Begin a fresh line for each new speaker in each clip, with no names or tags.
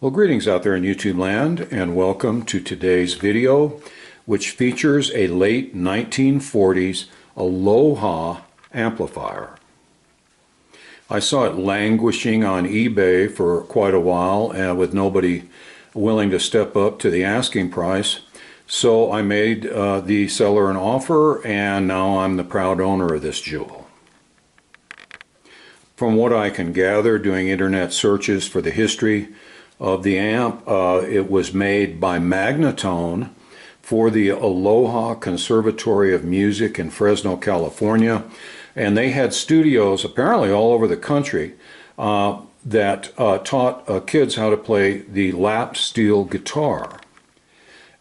Well, greetings out there in YouTube land, and welcome to today's video, which features a late 1940s Aloha amplifier. I saw it languishing on eBay for quite a while, with nobody willing to step up to the asking price. So I made the seller an offer, and now I'm the proud owner of this jewel. From what I can gather doing internet searches for the history of the amp, it was made by Magnatone for the Aloha Conservatory of Music in Fresno, California. And they had studios apparently all over the country that taught kids how to play the lap steel guitar.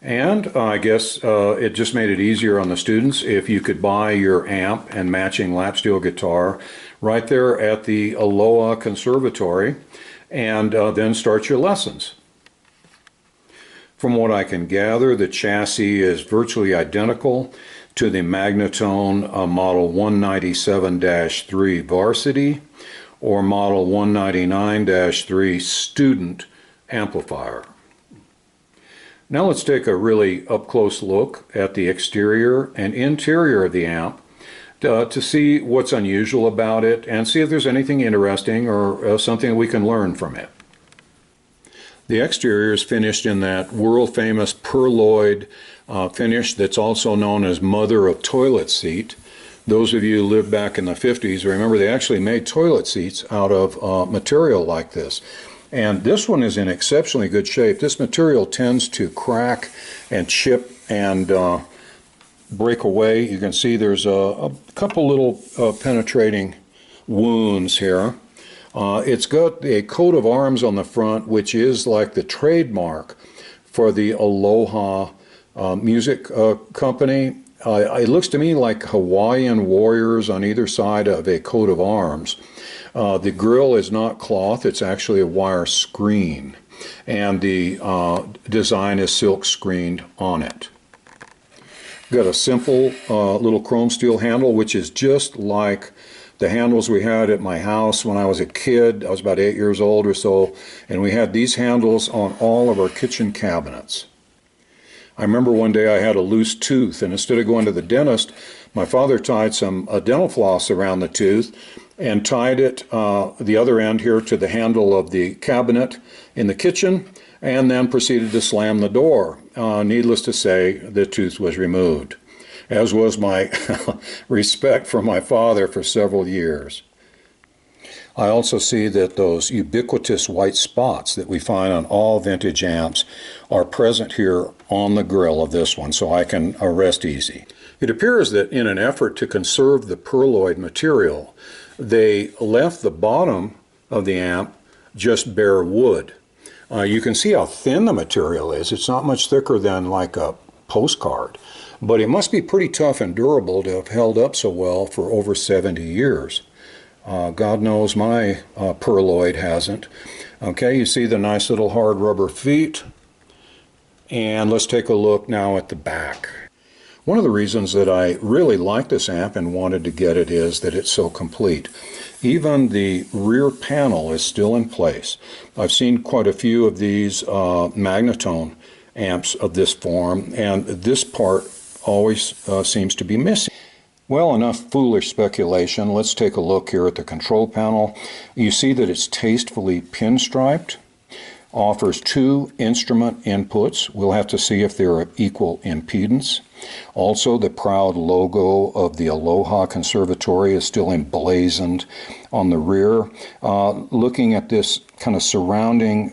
And I guess it just made it easier on the students if you could buy your amp and matching lap steel guitar right there at the Aloha Conservatory, and then start your lessons. From what I can gather, the chassis is virtually identical to the Magnatone Model 197-3 Varsity or Model 199-3 Student amplifier. Now let's take a really up-close look at the exterior and interior of the amp to see what's unusual about it and see if there's anything interesting or something we can learn from it. The exterior is finished in that world-famous perloid finish that's also known as mother of toilet seat. Those of you who lived back in the 50s remember they actually made toilet seats out of material like this. And this one is in exceptionally good shape. This material tends to crack and chip and break away. You can see there's a couple little penetrating wounds here. It's got a coat of arms on the front, which is like the trademark for the Aloha music company. It looks to me like Hawaiian warriors on either side of a coat of arms. The grill is not cloth, it's actually a wire screen, and the design is silk screened on it. Got a simple little chrome steel handle, which is just like the handles we had at my house when I was a kid. I was about 8 years old or so, and we had these handles on all of our kitchen cabinets. I remember one day I had a loose tooth, and instead of going to the dentist, my father tied some dental floss around the tooth and tied it, the other end here, to the handle of the cabinet in the kitchen, and then proceeded to slam the door. Needless to say, the tooth was removed, as was my respect for my father for several years. I also see that those ubiquitous white spots that we find on all vintage amps are present here on the grill of this one, so I can rest easy. It appears that in an effort to conserve the perloid material, they left the bottom of the amp just bare wood. You can see how thin the material is. It's not much thicker than like a postcard, but it must be pretty tough and durable to have held up so well for over 70 years. God knows my perloid hasn't. Okay, you see the nice little hard rubber feet. And let's take a look now at the back. One of the reasons that I really like this amp and wanted to get it is that it's so complete. Even the rear panel is still in place. I've seen quite a few of these Magnatone amps of this form, and this part always seems to be missing. Well, enough foolish speculation. Let's take a look here at the control panel. You see that it's tastefully pinstriped. Offers two instrument inputs. We'll have to see if they're of equal impedance. Also, the proud logo of the Aloha Conservatory is still emblazoned on the rear. Looking at this kind of surrounding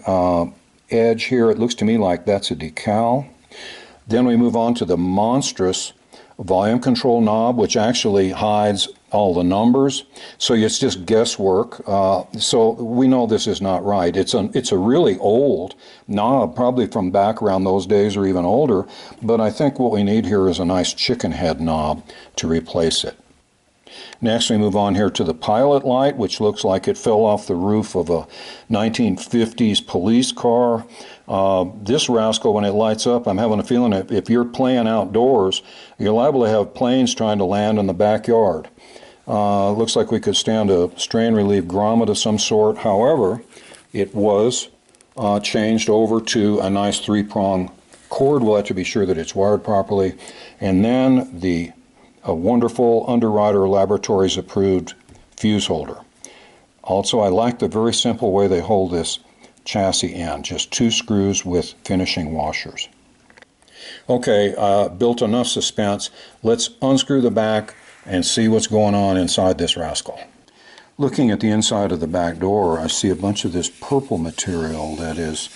edge here, it looks to me like that's a decal. Then we move on to the monstrous volume control knob, which actually hides all the numbers, so it's just guesswork. So we know this is not right. It's a really old knob, probably from back around those days or even older, but I think what we need here is a nice chicken head knob to replace it. Next we move on here to the pilot light, which looks like it fell off the roof of a 1950s police car. This rascal, when it lights up, I'm having a feeling that if you're playing outdoors, you're liable to have planes trying to land in the backyard. Looks like we could stand a strain relief grommet of some sort. However, it was changed over to a nice 3-prong cord. We'll have to be sure that it's wired properly. And then the wonderful Underwriter Laboratories approved fuse holder. Also, I like the very simple way they hold this chassis in, just 2 screws with finishing washers. Okay, built enough suspense. Let's unscrew the back and see what's going on inside this rascal. Looking at the inside of the back door, I see a bunch of this purple material that is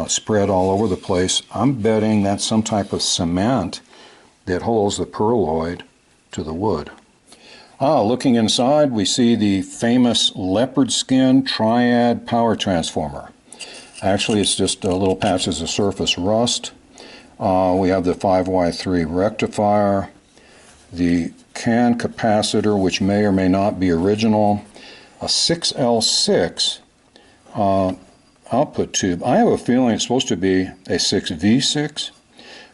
spread all over the place. I'm betting that's some type of cement that holds the perlloid to the wood. Looking inside, we see the famous leopard skin triad power transformer. Actually, it's just little patches of surface rust. We have the 5Y3 rectifier, the CAN capacitor, which may or may not be original, a 6L6 output tube. I have a feeling it's supposed to be a 6V6.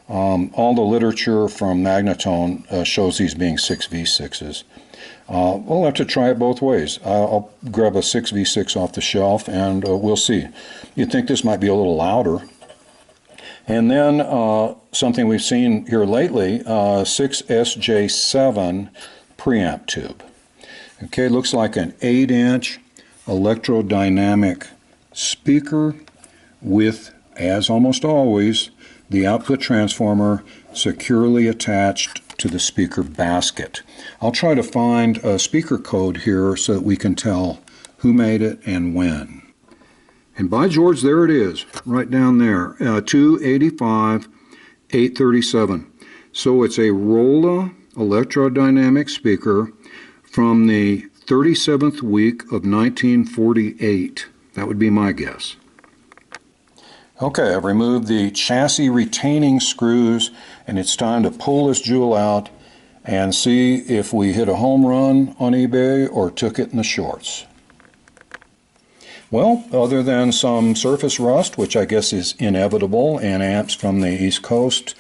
All the literature from Magnatone shows these being 6V6s. We'll have to try it both ways. I'll grab a 6V6 off the shelf and we'll see. You'd think this might be a little louder. And then something we've seen here lately, 6SJ7 preamp tube. Okay, looks like an 8-inch electrodynamic speaker with, as almost always, the output transformer securely attached to the speaker basket. I'll try to find a speaker code here so that we can tell who made it and when. And by George, there it is, right down there, 285-837. So it's a Rolla electrodynamic speaker from the 37th week of 1948. That would be my guess. Okay, I've removed the chassis retaining screws, and it's time to pull this jewel out and see if we hit a home run on eBay or took it in the shorts. Well, other than some surface rust, which I guess is inevitable in amps from the East Coast,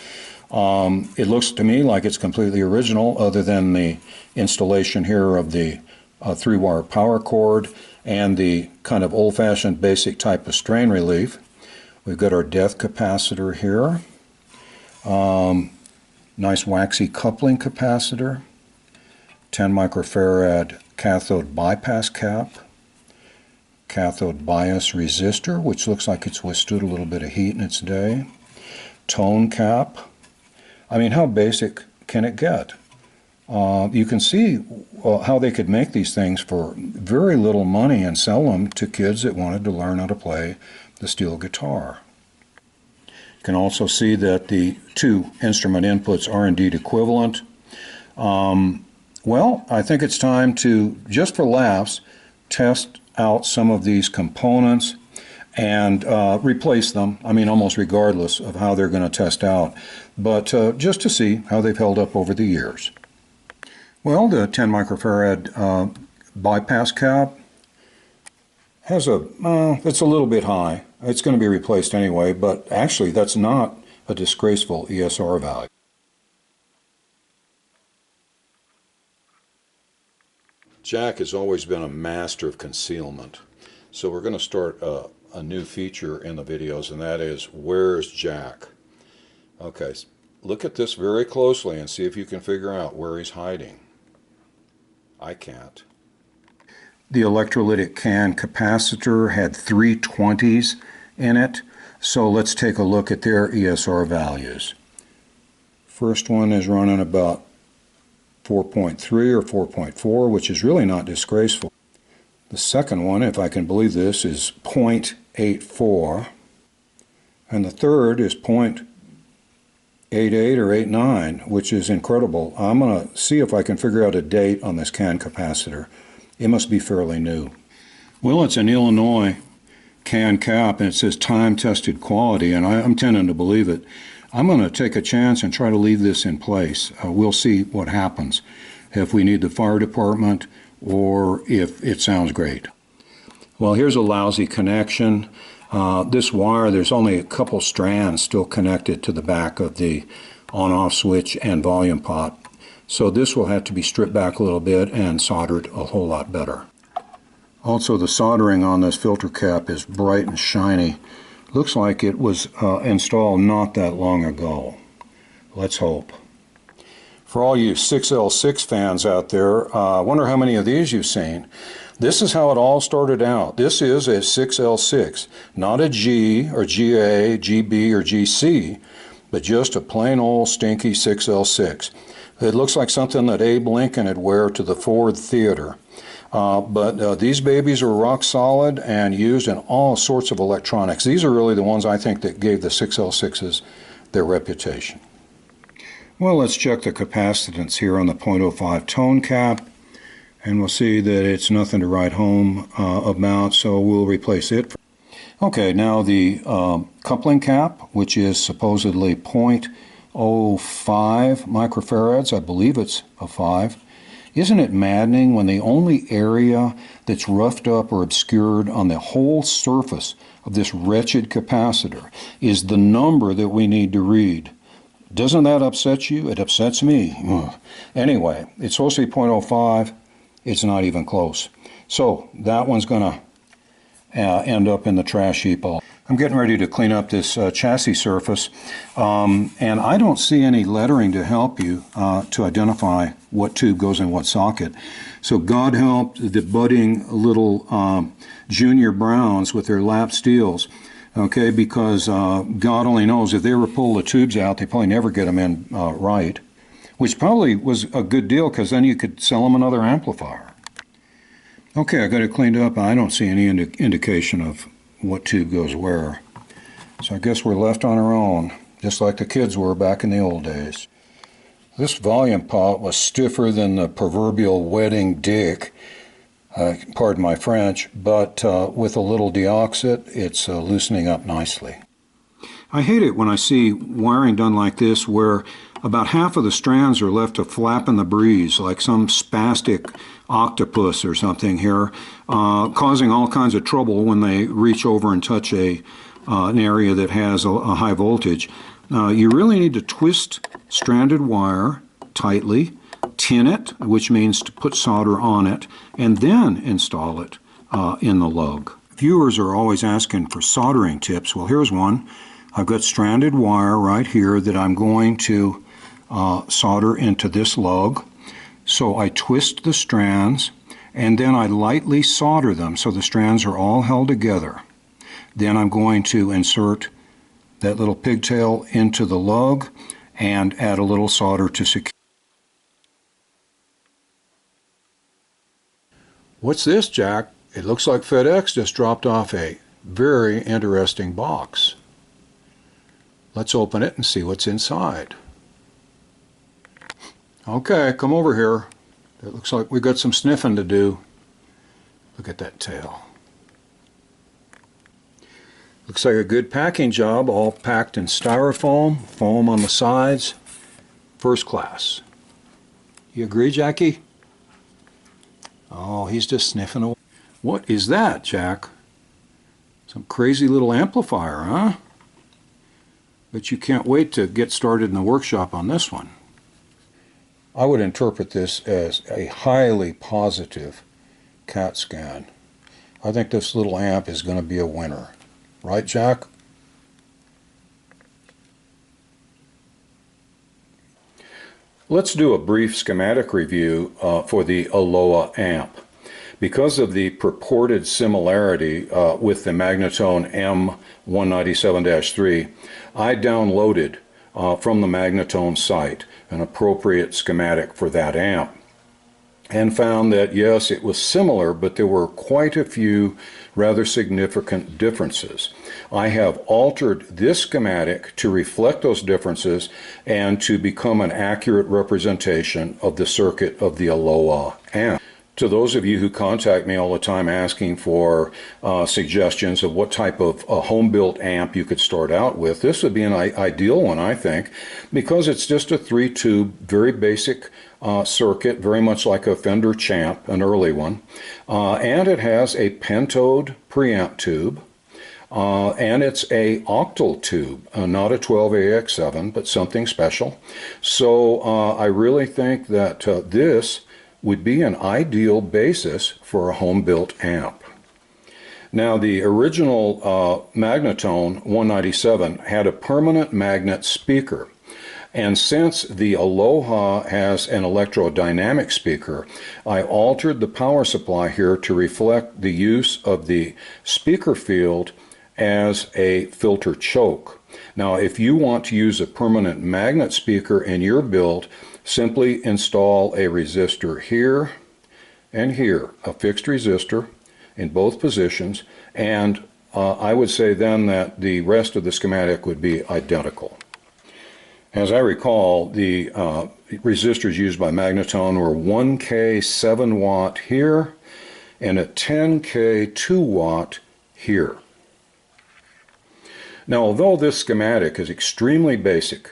it looks to me like it's completely original, other than the installation here of the 3-wire power cord and the kind of old-fashioned basic type of strain relief. We've got our depth capacitor here, nice waxy coupling capacitor, 10 microfarad cathode bypass cap, cathode bias resistor, which looks like it's withstood a little bit of heat in its day, tone cap. I mean, how basic can it get? You can see how they could make these things for very little money and sell them to kids that wanted to learn how to play the steel guitar. You can also see that the 2 instrument inputs are indeed equivalent. Well, I think it's time to, just for laughs, test out some of these components and replace them, I mean almost regardless of how they're going to test out, but just to see how they've held up over the years. Well, the 10 microfarad bypass cap has it's a little bit high. It's going to be replaced anyway, but actually that's not a disgraceful ESR value. Jack has always been a master of concealment, so we're going to start a new feature in the videos, and that is, where's Jack? Okay, look at this very closely and see if you can figure out where he's hiding. I can't. The electrolytic CAN capacitor had 3 20s in it, so let's take a look at their ESR values. First one is running about 4.3 or 4.4, which is really not disgraceful. The second one, if I can believe this, is 0.84, and the third is 0.88 or 0.89, which is incredible. I'm going to see if I can figure out a date on this CAN capacitor. It must be fairly new. Well, it's an Illinois CAN cap, and it says time-tested quality, and I'm tending to believe it. I'm going to take a chance and try to leave this in place. We'll see what happens, if we need the fire department or if it sounds great. Well, here's a lousy connection. This wire, there's only a couple strands still connected to the back of the on-off switch and volume pot. So this will have to be stripped back a little bit and soldered a whole lot better. Also, the soldering on this filter cap is bright and shiny. Looks like it was installed not that long ago. Let's hope. For all you 6L6 fans out there, I wonder how many of these you've seen. This is how it all started out. This is a 6L6, not a G or GA, GB or GC, but just a plain old stinky 6L6. It looks like something that Abe Lincoln would wear to the Ford Theater. But these babies are rock solid and used in all sorts of electronics. These are really the ones I think that gave the 6L6s their reputation. Well, let's check the capacitance here on the 0.05 tone cap, and we'll see that it's nothing to write home about, so we'll replace it. Okay, now the coupling cap, which is supposedly 0.05 microfarads, I believe it's a 5. Isn't it maddening when the only area that's roughed up or obscured on the whole surface of this wretched capacitor is the number that we need to read? Doesn't that upset you? It upsets me. Ugh. Anyway, it's supposed to be 0.05. It's not even close. So that one's going to end up in the trash heap. I'm getting ready to clean up this chassis surface, and I don't see any lettering to help you to identify what tube goes in what socket. So God help the budding little junior Browns with their lap steels. Okay, because God only knows if they ever pull the tubes out, they probably never get them in right, which probably was a good deal because then you could sell them another amplifier. Okay, I got it cleaned up. I don't see any indication of what tube goes where. So I guess we're left on our own, just like the kids were back in the old days. This volume pot was stiffer than the proverbial wedding dick. Pardon my French, but with a little deoxit, it's loosening up nicely. I hate it when I see wiring done like this where about half of the strands are left to flap in the breeze like some spastic octopus or something here, causing all kinds of trouble when they reach over and touch an area that has a high voltage. You really need to twist stranded wire tightly, tin it, which means to put solder on it, and then install it in the lug. Viewers are always asking for soldering tips. Well, here's one. I've got stranded wire right here that I'm going to solder into this lug. So I twist the strands, and then I lightly solder them so the strands are all held together. Then I'm going to insert that little pigtail into the lug and add a little solder to secure. What's this, Jack? It looks like FedEx just dropped off a very interesting box. Let's open it and see what's inside. Okay, come over here. It looks like we've got some sniffing to do. Look at that tail. Looks like a good packing job, all packed in styrofoam, foam on the sides. First class. You agree, Jackie? Oh, he's just sniffing away. What is that, Jack? Some crazy little amplifier, huh? But you can't wait to get started in the workshop on this one. I would interpret this as a highly positive CAT scan. I think this little amp is going to be a winner. Right, Jack? Let's do a brief schematic review for the Aloha amp. Because of the purported similarity with the Magnatone M-197-3, I downloaded from the Magnatone site an appropriate schematic for that amp and found that yes, it was similar, but there were quite a few rather significant differences. I have altered this schematic to reflect those differences and to become an accurate representation of the circuit of the Aloha amp. To those of you who contact me all the time asking for suggestions of what type of home-built amp you could start out with, this would be an ideal one, I think, because it's just a 3-tube, very basic circuit, very much like a Fender Champ, an early one, and it has a pentode preamp tube, and it's a octal tube, not a 12AX7, but something special. So I really think that this would be an ideal basis for a home-built amp. Now, the original Magnatone 197 had a permanent magnet speaker. And since the Aloha has an electrodynamic speaker, I altered the power supply here to reflect the use of the speaker field as a filter choke. Now, if you want to use a permanent magnet speaker in your build, simply install a resistor here and here, a fixed resistor in both positions, and I would say then that the rest of the schematic would be identical. As I recall, the resistors used by Magnatone were 1K 7 watt here and a 10K 2 watt here. Now, although this schematic is extremely basic,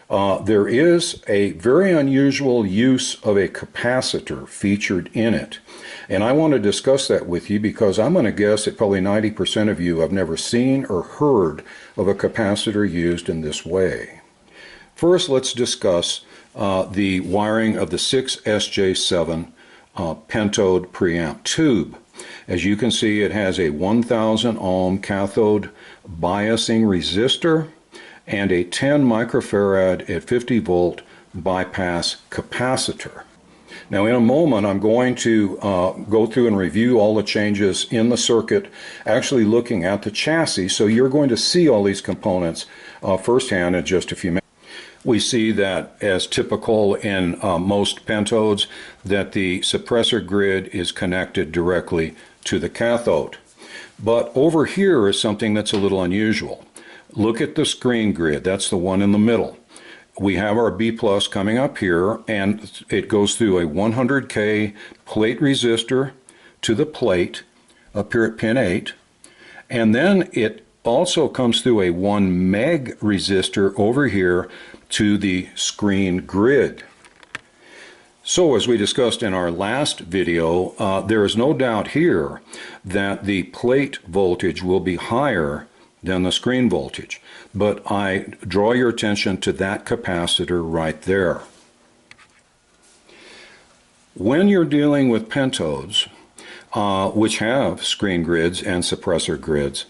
there is a very unusual use of a capacitor featured in it. And I want to discuss that with you because I'm going to guess that probably 90% of you have never seen or heard of a capacitor used in this way. First, let's discuss the wiring of the 6SJ7 pentode preamp tube. As you can see, it has a 1000 ohm cathode biasing resistor and a 10 microfarad at 50 volt bypass capacitor. Now, in a moment, I'm going to go through and review all the changes in the circuit, actually looking at the chassis, so you're going to see all these components firsthand in just a few minutes. We see that, as typical in most pentodes, that the suppressor grid is connected directly to the cathode. But over here is something that's a little unusual. Look at the screen grid. That's the one in the middle. We have our B plus coming up here, and it goes through a 100K plate resistor to the plate up here at pin 8, and then it also comes through a 1 meg resistor over here to the screen grid. So, as we discussed in our last video, there is no doubt here that the plate voltage will be higher than the screen voltage, but I draw your attention to that capacitor right there. When you're dealing with pentodes, which have screen grids and suppressor grids,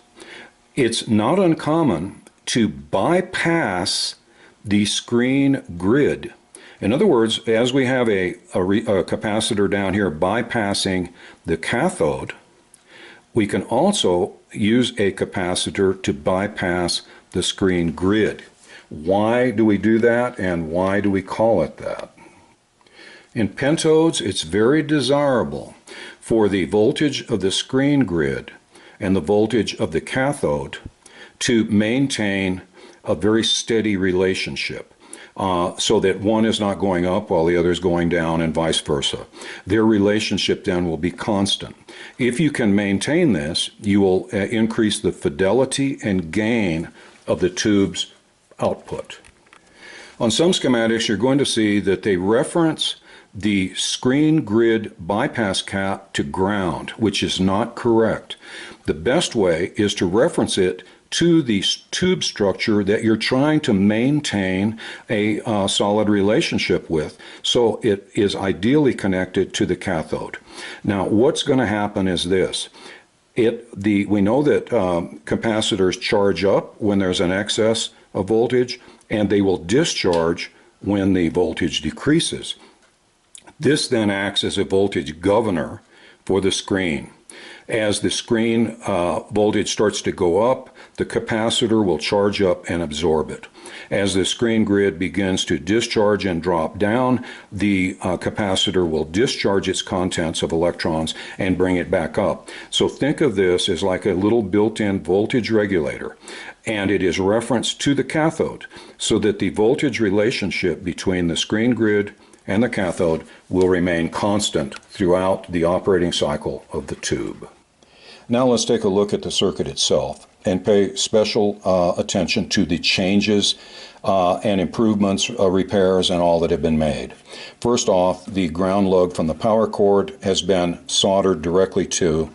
it's not uncommon to bypass the screen grid. In other words, as we have a capacitor down here bypassing the cathode, we can also use a capacitor to bypass the screen grid. Why do we do that, and why do we call it that? In pentodes, it's very desirable for the voltage of the screen grid and the voltage of the cathode to maintain a very steady relationship, so that one is not going up while the other is going down and vice versa. Their relationship then will be constant. If you can maintain this, you will increase the fidelity and gain of the tube's output. On some schematics, you're going to see that they reference the screen grid bypass cap to ground, which is not correct. The best way is to reference it to the tube structure that you're trying to maintain a solid relationship with, so it is ideally connected to the cathode. Now, what's going to happen is this. We know that capacitors charge up when there's an excess of voltage, and they will discharge when the voltage decreases. This then acts as a voltage governor for the screen. As the screen voltage starts to go up, the capacitor will charge up and absorb it. As the screen grid begins to discharge and drop down, the capacitor will discharge its contents of electrons and bring it back up. So think of this as like a little built-in voltage regulator, and it is referenced to the cathode so that the voltage relationship between the screen grid and the cathode will remain constant throughout the operating cycle of the tube. Now let's take a look at the circuit itself and pay special attention to the changes and improvements, repairs, and all that have been made. First off, the ground lug from the power cord has been soldered directly to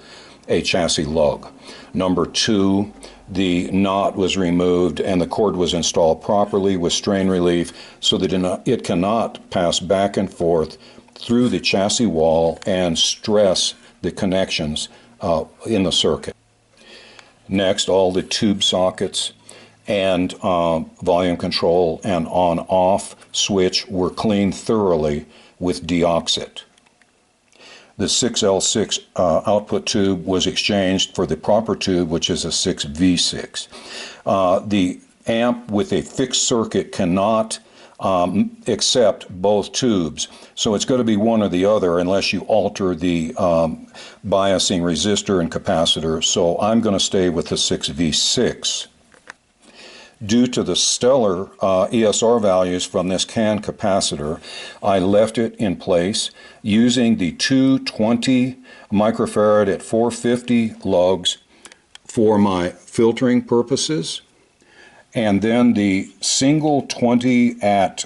a chassis lug. Number two, the knot was removed and the cord was installed properly with strain relief so that it cannot pass back and forth through the chassis wall and stress the connections in the circuit. Next, all the tube sockets and volume control and on-off switch were cleaned thoroughly with deoxit. The 6L6 output tube was exchanged for the proper tube, which is a 6V6. The amp with a fixed circuit cannot accept both tubes, so it's going to be one or the other unless you alter the biasing resistor and capacitor, so I'm going to stay with the 6V6. Due to the stellar ESR values from this CAN capacitor, I left it in place using the 220 microfarad at 450 lugs for my filtering purposes, and then the single 20 at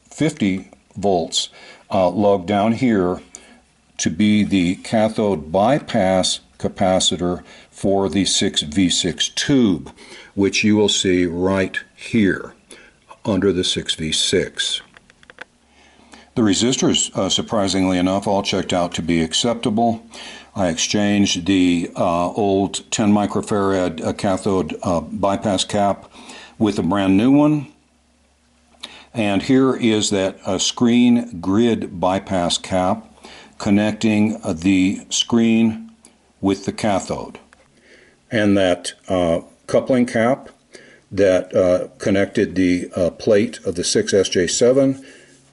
50 volts lug down here to be the cathode bypass capacitor for the 6V6 tube, which you will see right here under the 6V6. The resistors, surprisingly enough, all checked out to be acceptable. I exchanged the old 10 microfarad cathode bypass cap with a brand new one. And here is that screen grid bypass cap connecting the screen with the cathode. And that coupling cap that connected the plate of the 6SJ7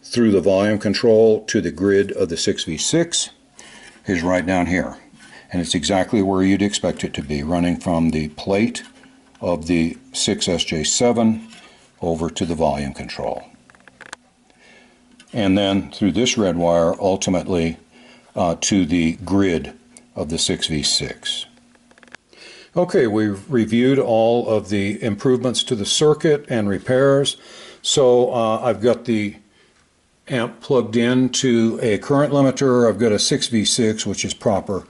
through the volume control to the grid of the 6V6 is right down here. And it's exactly where you'd expect it to be, running from the plate of the 6SJ7 over to the volume control. And then through this red wire, ultimately to the grid of the 6V6. Okay, we've reviewed all of the improvements to the circuit and repairs. So I've got the amp plugged into a current limiter. I've got a 6V6, which is proper,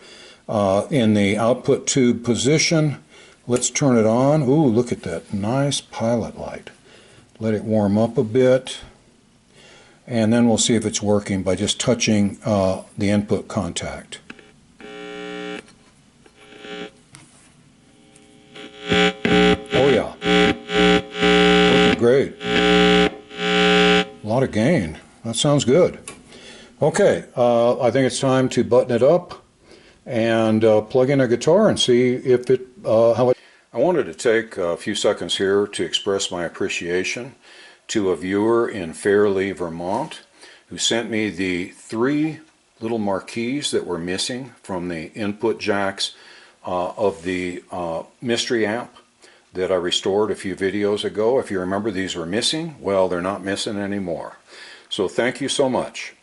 in the output tube position. Let's turn it on. Ooh, look at that nice pilot light. Let it warm up a bit, and then we'll see if it's working by just touching the input contact. Oh yeah, looking great. A lot of gain. That sounds good. Okay, I think it's time to button it up and plug in a guitar and see if it, how it... I wanted to take a few seconds here to express my appreciation to a viewer in Fairleigh, Vermont, who sent me the 3 little marquees that were missing from the input jacks of the mystery amp that I restored a few videos ago. If you remember, these were missing. Well, they're not missing anymore. So thank you so much.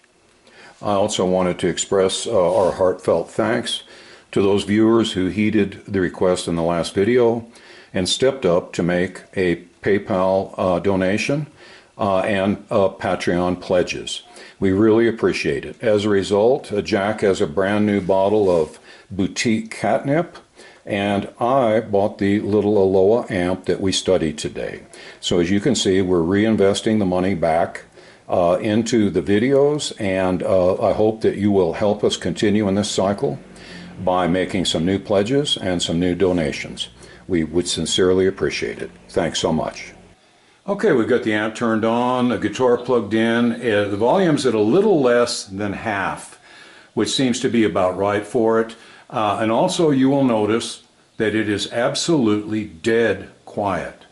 I also wanted to express our heartfelt thanks to those viewers who heeded the request in the last video and stepped up to make a PayPal donation and Patreon pledges. We really appreciate it. As a result, Jack has a brand new bottle of boutique catnip, and I bought the little Aloha amp that we studied today. So as you can see, we're reinvesting the money back into the videos, and I hope that you will help us continue in this cycle by making some new pledges and some new donations. We would sincerely appreciate it. Thanks so much. Okay, we've got the amp turned on, the guitar plugged in. The volume's at a little less than half, which seems to be about right for it. And also you will notice that it is absolutely dead quiet.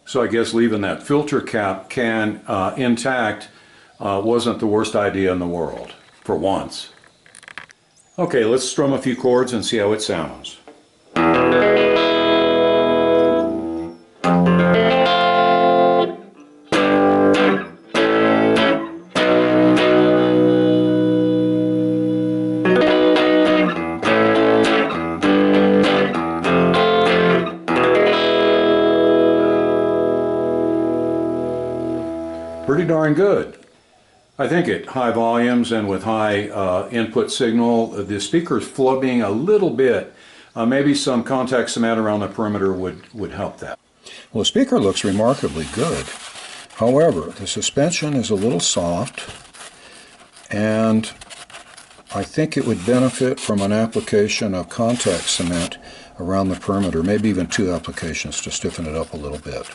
So I guess leaving that filter cap can intact wasn't the worst idea in the world, for once. Okay, let's strum a few chords and see how it sounds. Pretty darn good. I think at high volumes and with high input signal, the speaker's flubbing a little bit. Maybe some contact cement around the perimeter would help that. Well, the speaker looks remarkably good. However, the suspension is a little soft, and I think it would benefit from an application of contact cement around the perimeter, maybe even 2 applications to stiffen it up a little bit.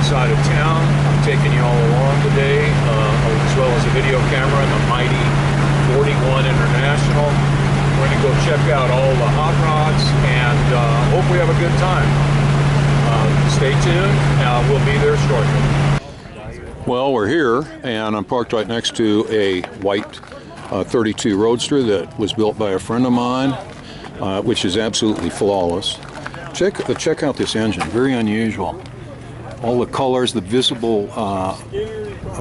Side of town. I'm taking you all along today, as well as a video camera and the mighty 41 International. We're going to go check out all the hot rods and hope we have a good time. Stay tuned. We'll be there shortly. Well, we're here, and I'm parked right next to a white 32 Roadster that was built by a friend of mine, which is absolutely flawless. Check out this engine. Very unusual. All the colors, the visible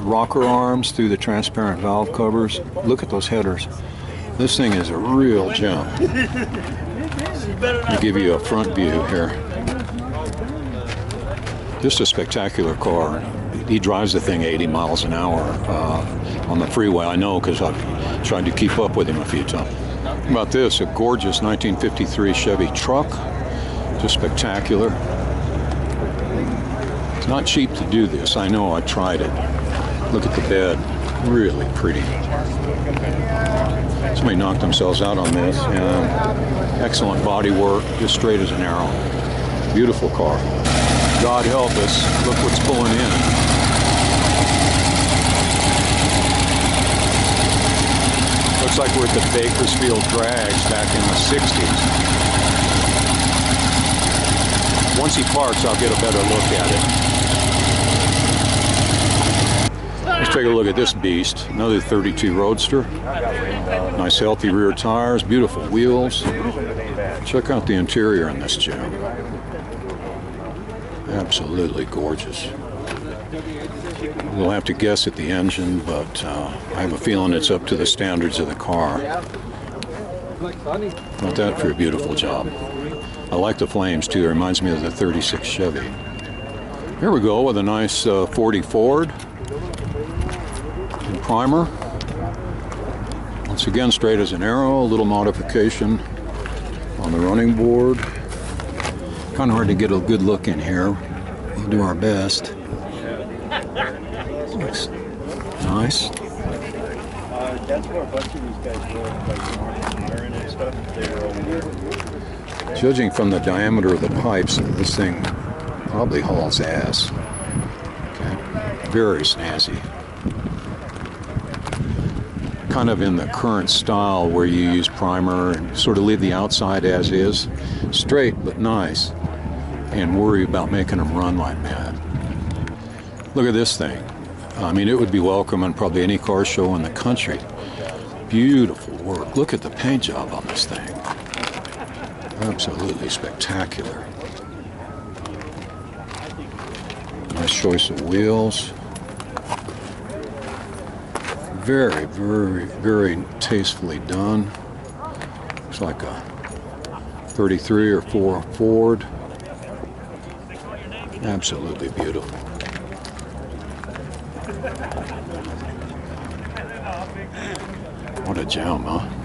rocker arms through the transparent valve covers. Look at those headers. This thing is a real gem. I'll give you a front view here. Just a spectacular car. He drives the thing 80 miles an hour on the freeway. I know because I've tried to keep up with him a few times. How about this? A gorgeous 1953 Chevy truck. Just spectacular. It's not cheap to do this. I know, I tried it. Look at the bed. Really pretty. Somebody knocked themselves out on this. And excellent body work, just straight as an arrow. Beautiful car. God help us. Look what's pulling in. Looks like we're at the Bakersfield Drags back in the 60s. Once he parks, I'll get a better look at it. Let's take a look at this beast. Another 32 Roadster. Nice healthy rear tires, beautiful wheels. Check out the interior in this gem. Absolutely gorgeous. We'll have to guess at the engine, but I have a feeling it's up to the standards of the car. Not that for a beautiful job. I like the flames too. It reminds me of the 36 Chevy. Here we go with a nice 40 Ford. And primer. Once again, straight as an arrow. A little modification on the running board. Kind of hard to get a good look in here. We'll do our best. Looks nice. That's where a bunch of these guys go, like iron and stuff. They're over there. Judging from the diameter of the pipes, this thing probably hauls ass. Okay. Very snazzy. Kind of in the current style where you use primer and sort of leave the outside as is. Straight but nice. And worry about making them run like mad. Look at this thing. I mean, it would be welcome in probably any car show in the country. Beautiful work. Look at the paint job on this thing. Absolutely spectacular. Nice choice of wheels. Very, very, very tastefully done. Looks like a 33 or 4 Ford. Absolutely beautiful. What a gem, huh?